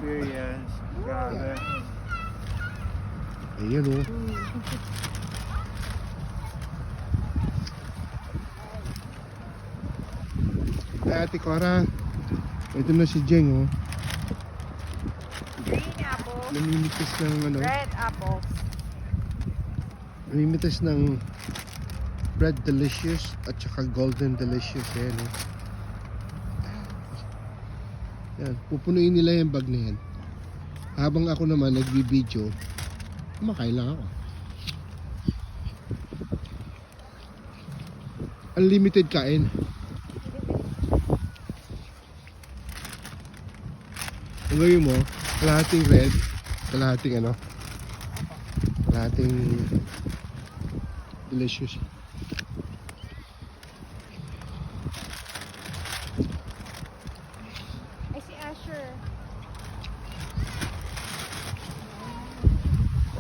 experience. Grabe. Ayun oh. Ay, Ate Cora. Ito na si Jeng oh. Green apple, Namimitas ng ano. red apples. Namimitas ng Red Delicious at saka Golden Delicious. Ayan oh. Yan, pupunuin nila yung bag na yan. Habang ako naman nagbibideo, kumakain lang ako. Unlimited kain. Ang gawin mo, kalahating red, kalahating ano, kalahating delicious. Ay, si Asher.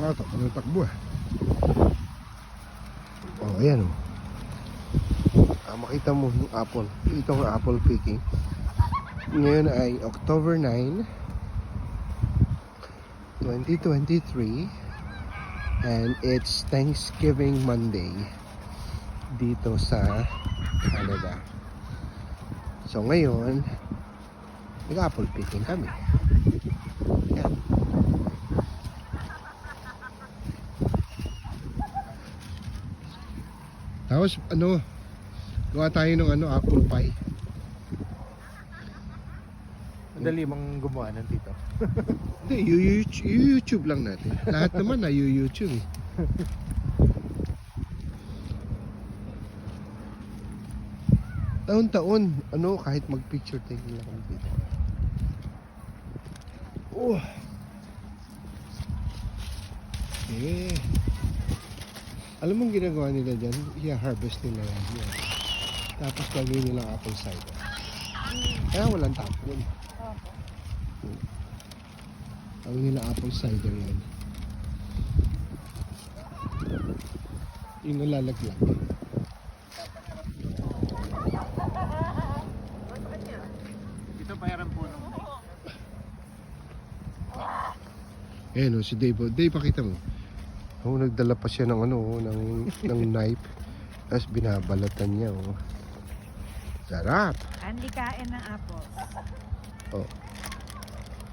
Takbo ng takbo eh. Oh, ayan oh. Makita mo yung apple. Itong apple picking. Ngayon ay October 9, 2023. And it's Thanksgiving Monday dito sa Canada. So ngayon, nag-apple picking kami. Yan. Tapos ano, gawa tayo ng ano, apple pie. Madali mang gumawa ng tito. Hindi, YouTube lang natin. Lahat naman na YouTube eh. Taon-taon, ano, kahit mag-picture taking lang kami dito. Oh. Okay. Alam mo ang ginagawa nila dyan? I-harvest nila yan. Tapos gagawin nilang apple cider. Kaya walang tapon. Ang nila apple cider yan. Yung nalalaglag. Dito bayaran po nung Ayan o, si Dave. Dave, pakita mo. Oh, nagdala pa siya ng ano, ng knife. Tapos binabalatan niya, oh. Sarap. Andy kain ng apples. Oh.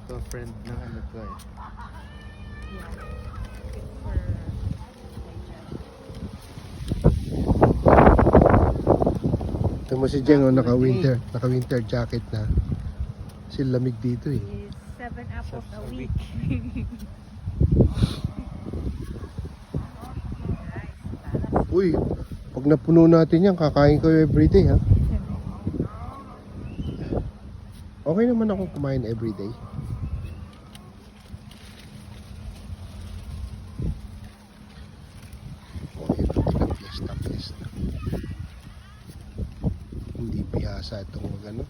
to friend ng ano ko eh. Yeah. Good for Ito mo si Jeng, oh, naka-winter jacket na. Kasi lamig dito eh. is 7 apples a week. Uy, pag napuno natin yan, kakain ko everyday ha. Okay naman ako kumain everyday. Okay, fiesta. Hindi bihasa itong magano.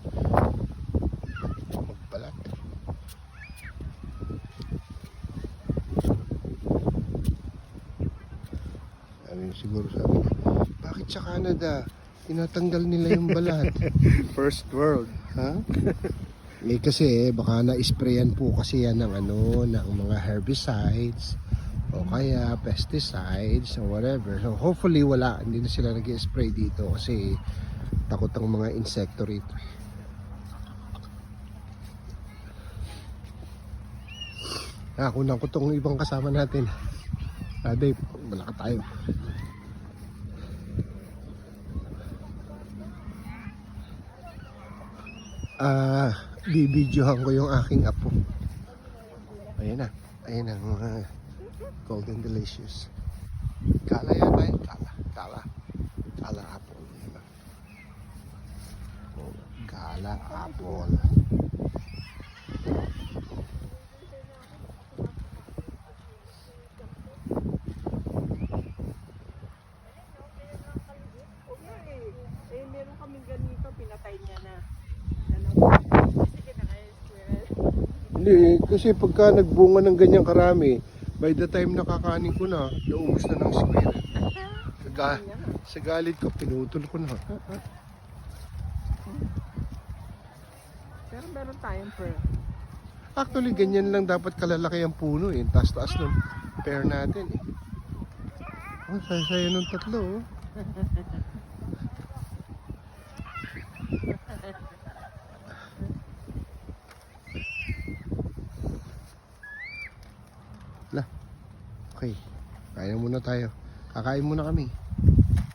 Magbalat. Siguro sabi niya, bakit sa Canada tinatanggal nila yung balat? First world. Ha? Eh kasi baka na-sprayan po kasi yan ng ano, ng mga herbicides o kaya pesticides or whatever. So hopefully wala, hindi na sila nag-spray dito kasi takot ang mga insekto rito. Kunan ko tong ibang kasama natin. Dave, malaka tayo. Bibidyohan ko yung aking apo. Ayan na mga Golden Delicious. Kala yata yun, kala apple. Oh, kala apple. Eh, meron kaming ganito, pinatay niya na. Sige na kayo, squirrel. Hindi, kasi pagka nagbunga ng ganyang karami, by the time nakakanin ko na, naubos na ng squirrel. Sa galit ko, pinutol ko na. Pero meron tayong pearl. Actually, ganyan lang dapat kalalaki ang puno eh. Taas-taas ng pear natin eh. Oh, saya-saya nung tatlo oh. Lah. Okay. Kaya muna tayo. Kakain muna kami.